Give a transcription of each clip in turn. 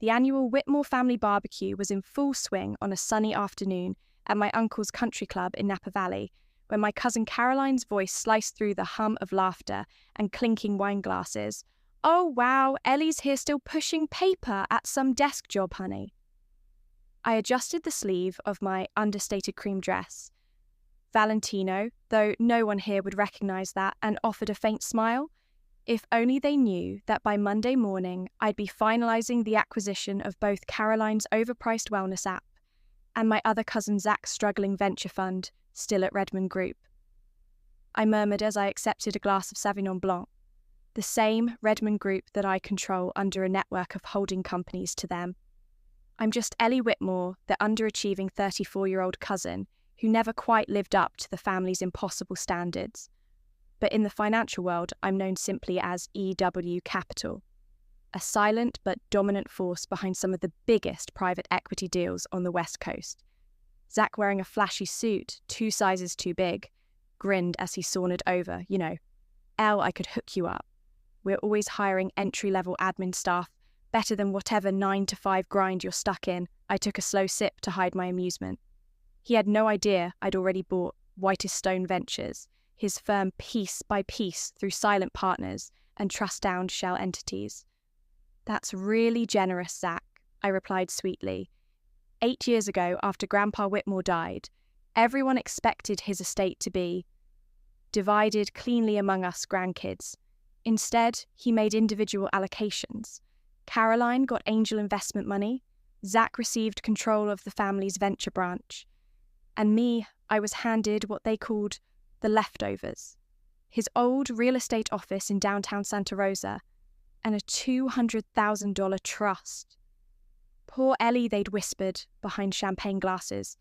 The annual Whitmore family barbecue was in full swing on a sunny afternoon at my uncle's country club in Napa Valley, when my cousin Caroline's voice sliced through the hum of laughter and clinking wine glasses. "Oh wow, Ellie's here still pushing paper at some desk job, honey." I adjusted the sleeve of my understated cream dress. Valentino, though no one here would recognise that, and offered a faint smile. If only they knew that by Monday morning I'd be finalising the acquisition of both Caroline's overpriced wellness app and my other cousin Zach's struggling venture fund, still at Redmond Group. I murmured as I accepted a glass of Sauvignon Blanc, the same Redmond Group that I control under a network of holding companies to them. I'm just Ellie Whitmore, the underachieving 34-year-old cousin who never quite lived up to the family's impossible standards. But in the financial world, I'm known simply as EW Capital, a silent but dominant force behind some of the biggest private equity deals on the West Coast. Zach, wearing a flashy suit, 2 sizes too big, grinned as he sauntered over. "Elle, I could hook you up. We're always hiring entry-level admin staff, better than whatever 9-to-5 grind you're stuck in." I took a slow sip to hide my amusement. He had no idea I'd already bought Whitest Stone Ventures, his firm piece by piece through silent partners and trust-down shell entities. "That's really generous, Zach," I replied sweetly. 8 years ago, after Grandpa Whitmore died, everyone expected his estate to be divided cleanly among us grandkids. Instead, he made individual allocations. Caroline got angel investment money, Zach received control of the family's venture branch, and me, I was handed what they called the leftovers: his old real estate office in downtown Santa Rosa and a $200,000 trust. Poor Ellie, they'd whispered behind champagne glasses.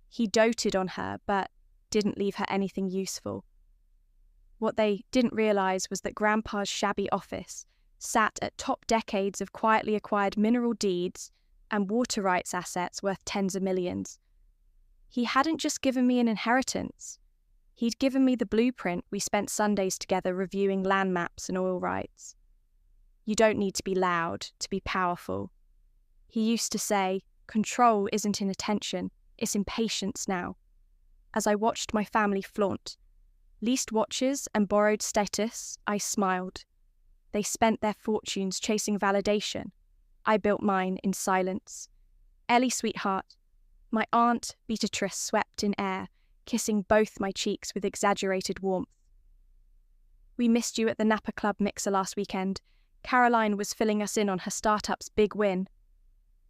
He doted on her, but didn't leave her anything useful. What they didn't realise was that Grandpa's shabby office sat at top decades of quietly acquired mineral deeds and water rights assets worth tens of millions. He hadn't just given me an inheritance. He'd given me the blueprint we spent Sundays together reviewing land maps and oil rights. "You don't need to be loud to be powerful." He used to say, "Control isn't in attention, it's in patience now." As I watched my family flaunt leased watches and borrowed status, I smiled. They spent their fortunes chasing validation. I built mine in silence. "Ellie, sweetheart." My aunt Beatrice swept in air, kissing both my cheeks with exaggerated warmth. "We missed you at the Napa Club mixer last weekend. Caroline was filling us in on her startup's big win."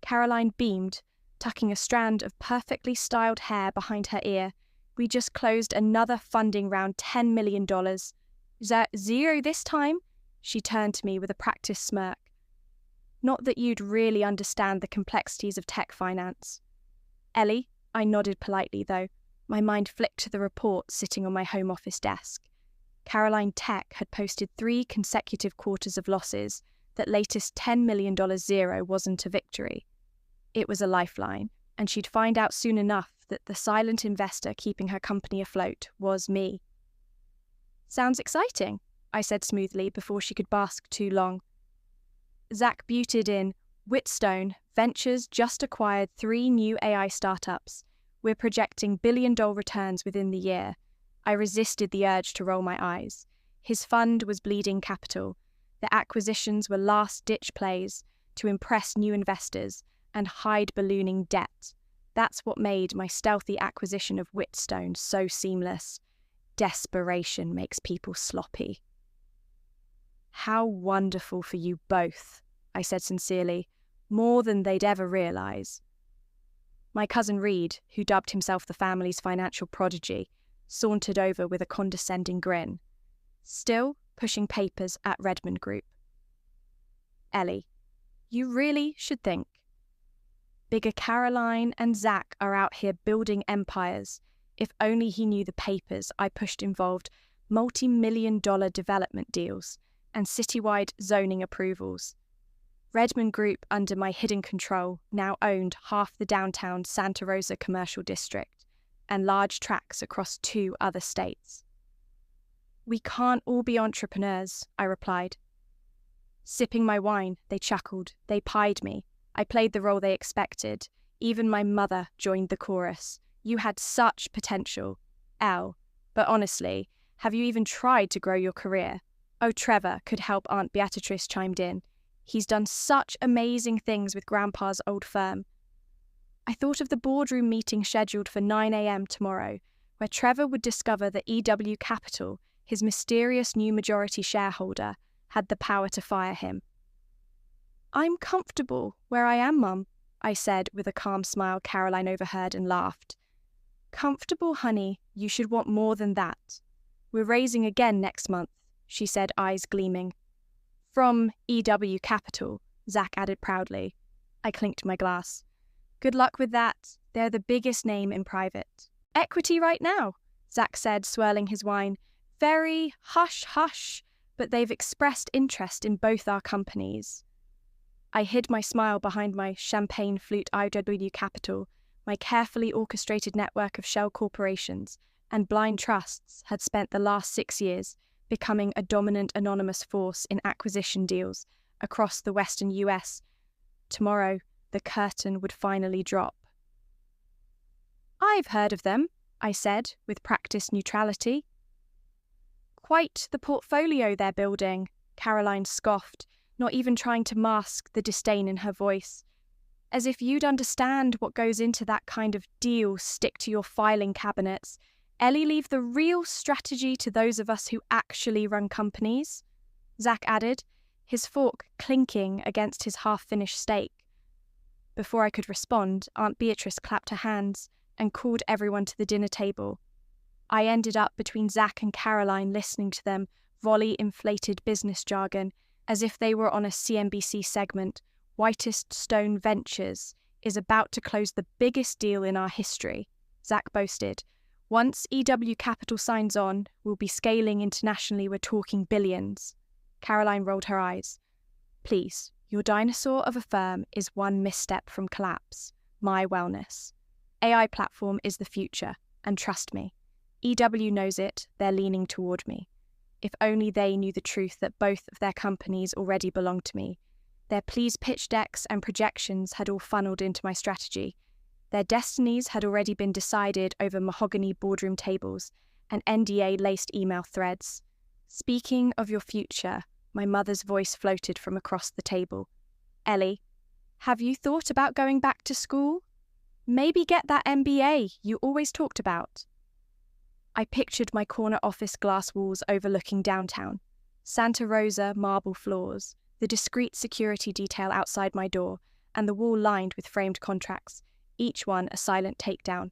Caroline beamed, tucking a strand of perfectly styled hair behind her ear. "We just closed another funding round, $10 million. Zero this time?" She turned to me with a practiced smirk. "Not that you'd really understand the complexities of tech finance." "Ellie," I nodded politely, though my mind flicked to the report sitting on my home office desk. Caroline Tech had posted 3 consecutive quarters of losses. That latest $10 million zero wasn't a victory. It was a lifeline, and she'd find out soon enough that the silent investor keeping her company afloat was me. "Sounds exciting," I said smoothly before she could bask too long. Zach buted in, "Whitstone Ventures just acquired 3 new AI startups. We're projecting billion-dollar returns within the year." I resisted the urge to roll my eyes. His fund was bleeding capital. The acquisitions were last-ditch plays to impress new investors and hide ballooning debt. That's what made my stealthy acquisition of Whitstone so seamless. Desperation makes people sloppy. "How wonderful for you both," I said sincerely, more than they'd ever realise. My cousin Reed, who dubbed himself the family's financial prodigy, sauntered over with a condescending grin, still pushing papers at Redmond Group. "Ellie, you really should think. Bigger Caroline and Zach are out here building empires. If only he knew the papers I pushed involved multi-million-dollar development deals and citywide zoning approvals. Redmond Group, under my hidden control, now owned half the downtown Santa Rosa commercial district and large tracts across 2 other states." "We can't all be entrepreneurs," I replied. Sipping my wine, they chuckled. They pied me. I played the role they expected. Even my mother joined the chorus. You had such potential, Elle. But honestly, have you even tried to grow your career? Oh, Trevor, could help Aunt Beatrice chimed in. He's done such amazing things with Grandpa's old firm. I thought of the boardroom meeting scheduled for 9 a.m. tomorrow, where Trevor would discover that EW Capital, his mysterious new majority shareholder, had the power to fire him. I'm comfortable where I am, Mum, I said with a calm smile Caroline overheard and laughed. Comfortable, honey, you should want more than that. We're raising again next month, she said, eyes gleaming. From EW Capital, Zach added proudly. I clinked my glass. Good luck with that. They're the biggest name in private. Equity right now, Zach said, swirling his wine. Very hush hush, but they've expressed interest in both our companies. I hid my smile behind my champagne flute. EW Capital, my carefully orchestrated network of shell corporations and blind trusts, had spent the last 6 years becoming a dominant anonymous force in acquisition deals across the western US. Tomorrow, the curtain would finally drop. I've heard of them, I said, with practiced neutrality. Quite the portfolio they're building, Caroline scoffed, not even trying to mask the disdain in her voice. As if you'd understand what goes into that kind of deal, stick to your filing cabinets. Ellie, leave the real strategy to those of us who actually run companies, Zach added, his fork clinking against his half-finished steak. Before I could respond, Aunt Beatrice clapped her hands and called everyone to the dinner table. I ended up between Zach and Caroline, listening to them volley inflated business jargon as if they were on a CNBC segment. Whitest Stone Ventures is about to close the biggest deal in our history, Zach boasted. Once EW Capital signs on, we'll be scaling internationally. We're talking billions. Caroline rolled her eyes. Please, your dinosaur of a firm is one misstep from collapse. My wellness. AI platform is the future, and trust me, EW knows it. They're leaning toward me. If only they knew the truth that both of their companies already belong to me. Their please pitch decks and projections had all funneled into my strategy. Their destinies had already been decided over mahogany boardroom tables and NDA-laced email threads. Speaking of your future, my mother's voice floated from across the table. Ellie, have you thought about going back to school? Maybe get that MBA you always talked about. I pictured my corner office glass walls overlooking downtown, Santa Rosa marble floors, the discreet security detail outside my door, and the wall lined with framed contracts, each one a silent takedown.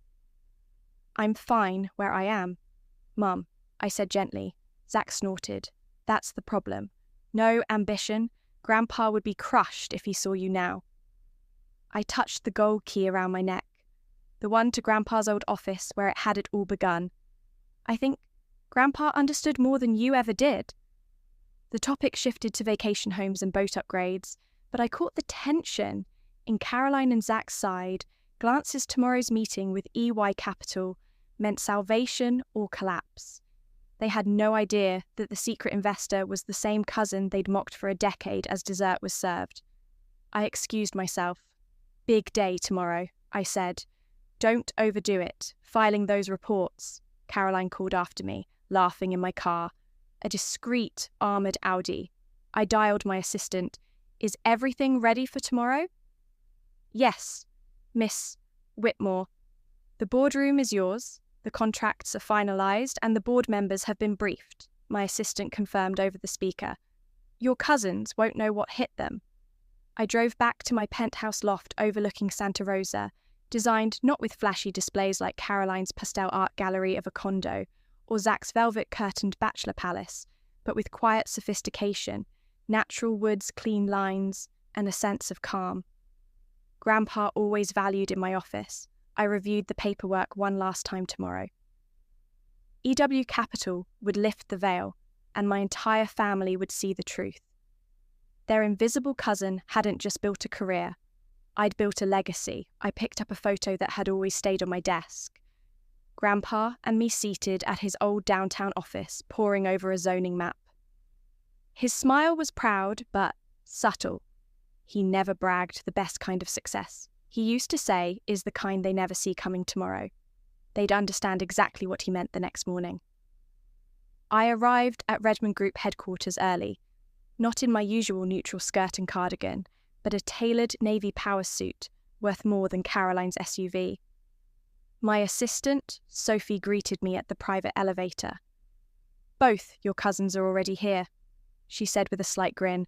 I'm fine where I am, Mum, I said gently. Zach snorted. That's the problem. No ambition. Grandpa would be crushed if he saw you now. I touched the gold key around my neck, the one to Grandpa's old office where it had all begun. I think Grandpa understood more than you ever did. The topic shifted to vacation homes and boat upgrades, but I caught the tension in Caroline and Zach's side. Glances tomorrow's meeting with EY Capital meant salvation or collapse. They had no idea that the secret investor was the same cousin they'd mocked for a decade as dessert was served. I excused myself. Big day tomorrow, I said. Don't overdo it, filing those reports, Caroline called after me, laughing in my car. A discreet, armoured Audi. I dialed my assistant. Is everything ready for tomorrow? Yes, Miss Whitmore. The boardroom is yours. The contracts are finalised and the board members have been briefed, my assistant confirmed over the speaker. Your cousins won't know what hit them. I drove back to my penthouse loft overlooking Santa Rosa, designed not with flashy displays like Caroline's pastel art gallery of a condo or Zach's velvet-curtained bachelor palace, but with quiet sophistication, natural woods, clean lines, and a sense of calm. Grandpa always valued in my office. I reviewed the paperwork one last time tomorrow. EW Capital would lift the veil, and my entire family would see the truth. Their invisible cousin hadn't just built a career. I'd built a legacy. I picked up a photo that had always stayed on my desk. Grandpa and me seated at his old downtown office, poring over a zoning map. His smile was proud, but subtle. He never bragged the best kind of success. He used to say is the kind they never see coming tomorrow. They'd understand exactly what he meant the next morning. I arrived at Redmond Group headquarters early, not in my usual neutral skirt and cardigan, but a tailored navy power suit worth more than Caroline's SUV. My assistant, Sophie, greeted me at the private elevator. "Both your cousins are already here," she said with a slight grin.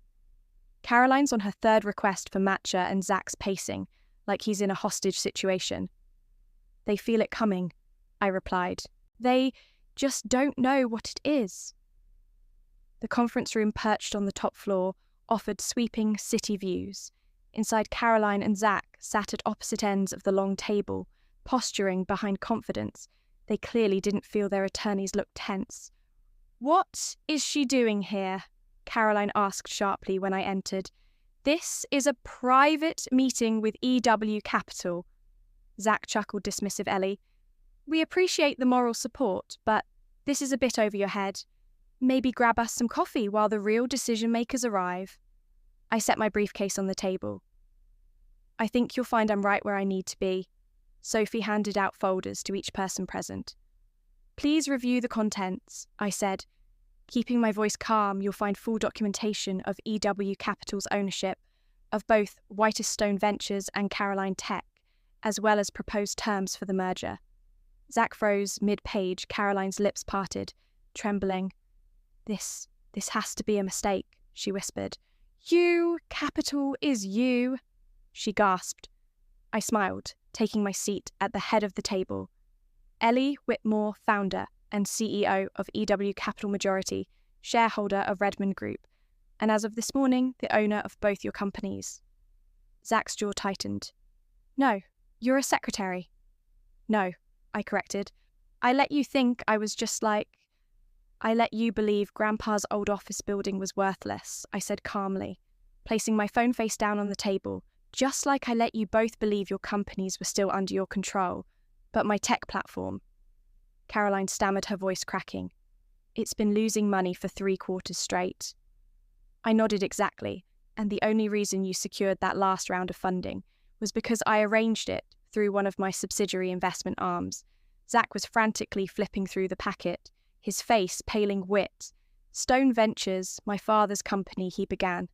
"Caroline's on her third request for matcha and Zach's pacing, like he's in a hostage situation." "They feel it coming," I replied. "They just don't know what it is." The conference room perched on the top floor offered sweeping city views. Inside, Caroline and Zach sat at opposite ends of the long table, posturing behind confidence. They clearly didn't feel their attorneys looked tense. "What is she doing here?" Caroline asked sharply when I entered. "This is a private meeting with EW Capital." Zach chuckled, dismissive. "Ellie, we appreciate the moral support, but this is a bit over your head. Maybe grab us some coffee while the real decision-makers arrive." I set my briefcase on the table. "I think you'll find I'm right where I need to be." Sophie handed out folders to each person present. "Please review the contents," I said. Keeping my voice calm, you'll find full documentation of EW Capital's ownership of both Whitest Stone Ventures and Caroline Tech, as well as proposed terms for the merger. Zach froze mid-page, Caroline's lips parted, trembling. This has to be a mistake," she whispered. "You, Capital is you," she gasped. I smiled, taking my seat at the head of the table. "Ellie Whitmore, founder and CEO of EW Capital Majority, shareholder of Redmond Group, and as of this morning, the owner of both your companies." Zach's jaw tightened. "No, you're a secretary." "No," I corrected. "I let you think I was just like... I let you believe Grandpa's old office building was worthless," I said calmly, placing my phone face down on the table, "just like I let you both believe your companies were still under your control. But my tech platform..." Caroline stammered, her voice cracking. "It's been losing money for 3 quarters straight." I nodded exactly, and the only reason you secured that last round of funding was because I arranged it through one of my subsidiary investment arms. Zach was frantically flipping through the packet, his face paling wit. "Stone Ventures, my father's company," he began,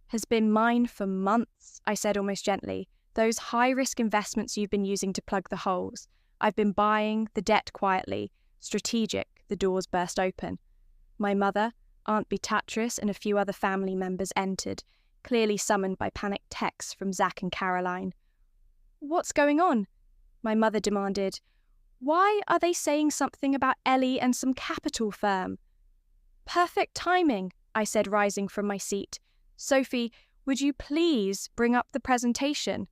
"has been mine for months," I said almost gently. "Those high-risk investments you've been using to plug the holes. I've been buying the debt quietly, strategic." The doors burst open. My mother, Aunt Beatrice, and a few other family members entered, clearly summoned by panicked texts from Zach and Caroline. "What's going on?" my mother demanded. "Why are they saying something about Ellie and some capital firm?" "Perfect timing," I said, rising from my seat. "Sophie, would you please bring up the presentation?"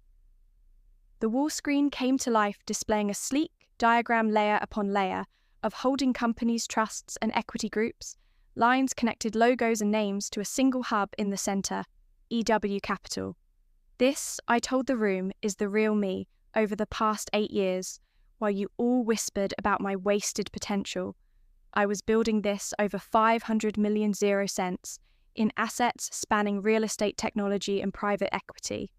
The wall screen came to life, displaying a sleek diagram layer upon layer of holding companies, trusts, and equity groups. Lines connected logos and names to a single hub in the center, EW Capital. "This," I told the room, "is the real me over the past 8 years, while you all whispered about my wasted potential. I was building this over 500 million 0 cents in assets spanning real estate technology and private equity."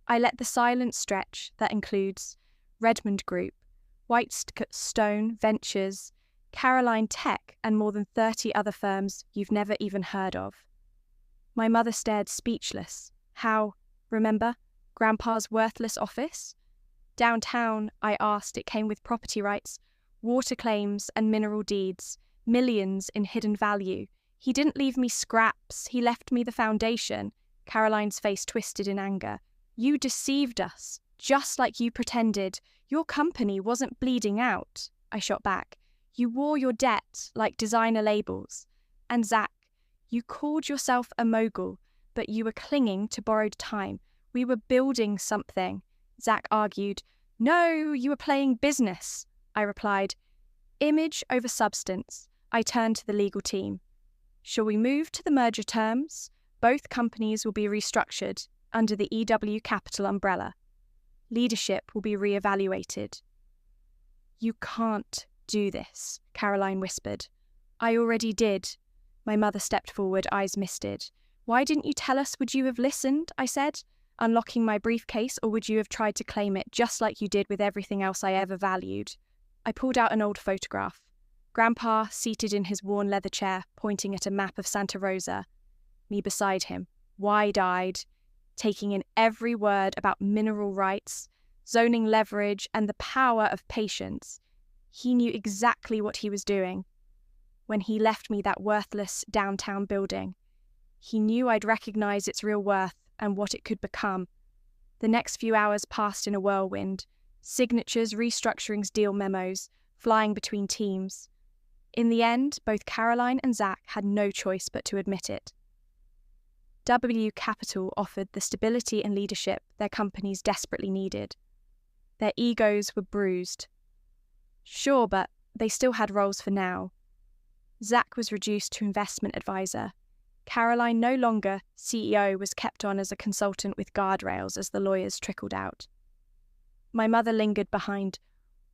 I let the silence stretch that includes Redmond Group, Whitestone Ventures, Caroline Tech, and more than 30 other firms you've never even heard of. My mother stared speechless. "How, remember, Grandpa's worthless office?" "Downtown," I asked. "It came with property rights, water claims, and mineral deeds, millions in hidden value. He didn't leave me scraps, he left me the foundation." Caroline's face twisted in anger. "You deceived us, just like you pretended your company wasn't bleeding out," I shot back. "You wore your debt like designer labels. And Zach, you called yourself a mogul, but you were clinging to borrowed time. We were building something." Zach argued. "No, you were playing business," I replied. "Image over substance." I turned to the legal team. "Shall we move to the merger terms? Both companies will be restructured under the EW Capital umbrella. Leadership will be re-evaluated." "You can't do this," Caroline whispered. "I already did." My mother stepped forward, eyes misted. Why didn't you tell us? Would you have listened? I said, unlocking my briefcase, or would you have tried to claim it just like you did with everything else I ever valued? I pulled out an old photograph. Grandpa seated in his worn leather chair, pointing at a map of Santa Rosa. Me beside him, wide-eyed, taking in every word about mineral rights, zoning leverage, and the power of patience. He knew exactly what he was doing. When he left me that worthless downtown building, he knew I'd recognize its real worth and what it could become. The next few hours passed in a whirlwind, signatures, restructurings, deal memos, flying between teams. In the end, both Caroline and Zach had no choice but to admit it. W Capital offered the stability and leadership their companies desperately needed. Their egos were bruised. Sure, but they still had roles for now. Zach was reduced to investment advisor. Caroline, no longer CEO, was kept on as a consultant with guardrails as the lawyers trickled out. My mother lingered behind.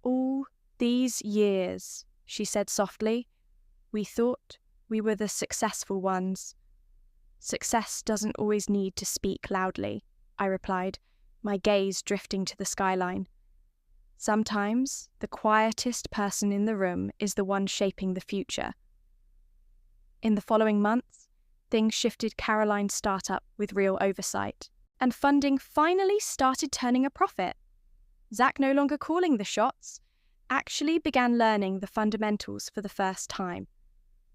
All these years, she said softly, we thought we were the successful ones. Success doesn't always need to speak loudly, I replied, my gaze drifting to the skyline. Sometimes the quietest person in the room is the one shaping the future. In the following months, things shifted Caroline's startup with real oversight, and funding finally started turning a profit. Zach, no longer calling the shots, actually began learning the fundamentals for the first time.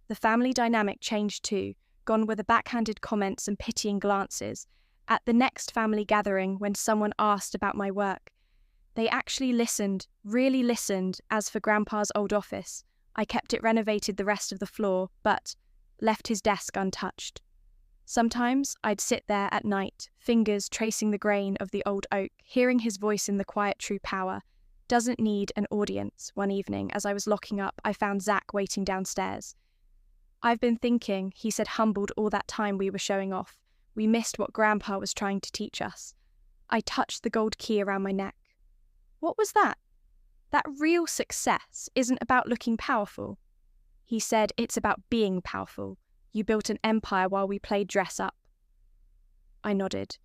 The family dynamic changed too, gone were the backhanded comments and pitying glances. At the next family gathering, when someone asked about my work, they actually listened, really listened. As for Grandpa's old office, I kept it renovated the rest of the floor, but left his desk untouched. Sometimes I'd sit there at night, fingers tracing the grain of the old oak, hearing his voice in the quiet true power. Doesn't need an audience. One evening, as I was locking up, I found Zach waiting downstairs. I've been thinking, he said, humbled all that time we were showing off. We missed what Grandpa was trying to teach us. I touched the gold key around my neck. What was that? That real success isn't about looking powerful. He said, it's about being powerful. You built an empire while we played dress up. I nodded.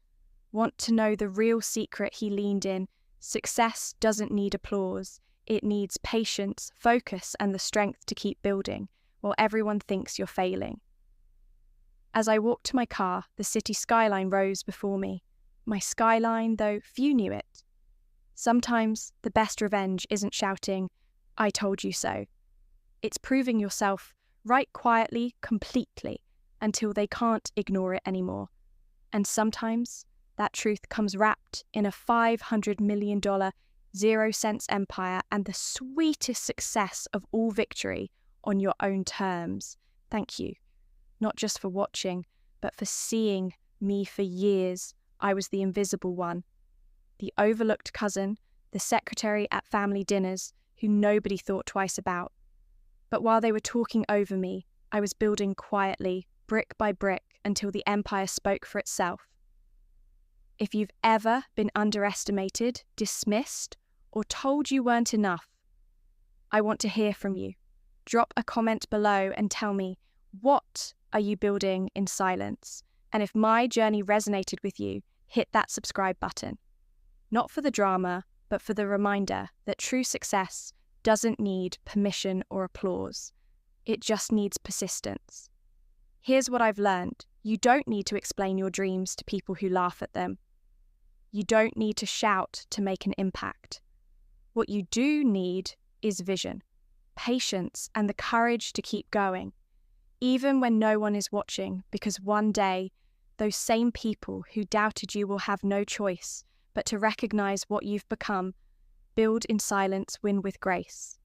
Want to know the real secret? He leaned in. Success doesn't need applause. It needs patience, focus, and the strength to keep building while everyone thinks you're failing. As I walked to my car, the city skyline rose before me. My skyline, though few knew it. Sometimes the best revenge isn't shouting, I told you so. It's proving yourself right quietly, completely, until they can't ignore it anymore. And sometimes that truth comes wrapped in a $500 million 0-cents empire and the sweetest success of all victory on your own terms. Thank you. Not just for watching, but for seeing me for years. I was the invisible one. The overlooked cousin, the secretary at family dinners, who nobody thought twice about. But while they were talking over me, I was building quietly, brick by brick, until the empire spoke for itself. If you've ever been underestimated, dismissed, or told you weren't enough, I want to hear from you. Drop a comment below and tell me, what are you building in silence? And if my journey resonated with you, hit that subscribe button. Not for the drama, but for the reminder that true success doesn't need permission or applause. It just needs persistence. Here's what I've learned. You don't need to explain your dreams to people who laugh at them. You don't need to shout to make an impact. What you do need is vision, patience, and the courage to keep going, even when no one is watching, because one day, those same people who doubted you will have no choice but to recognize what you've become. Build in silence, win with grace.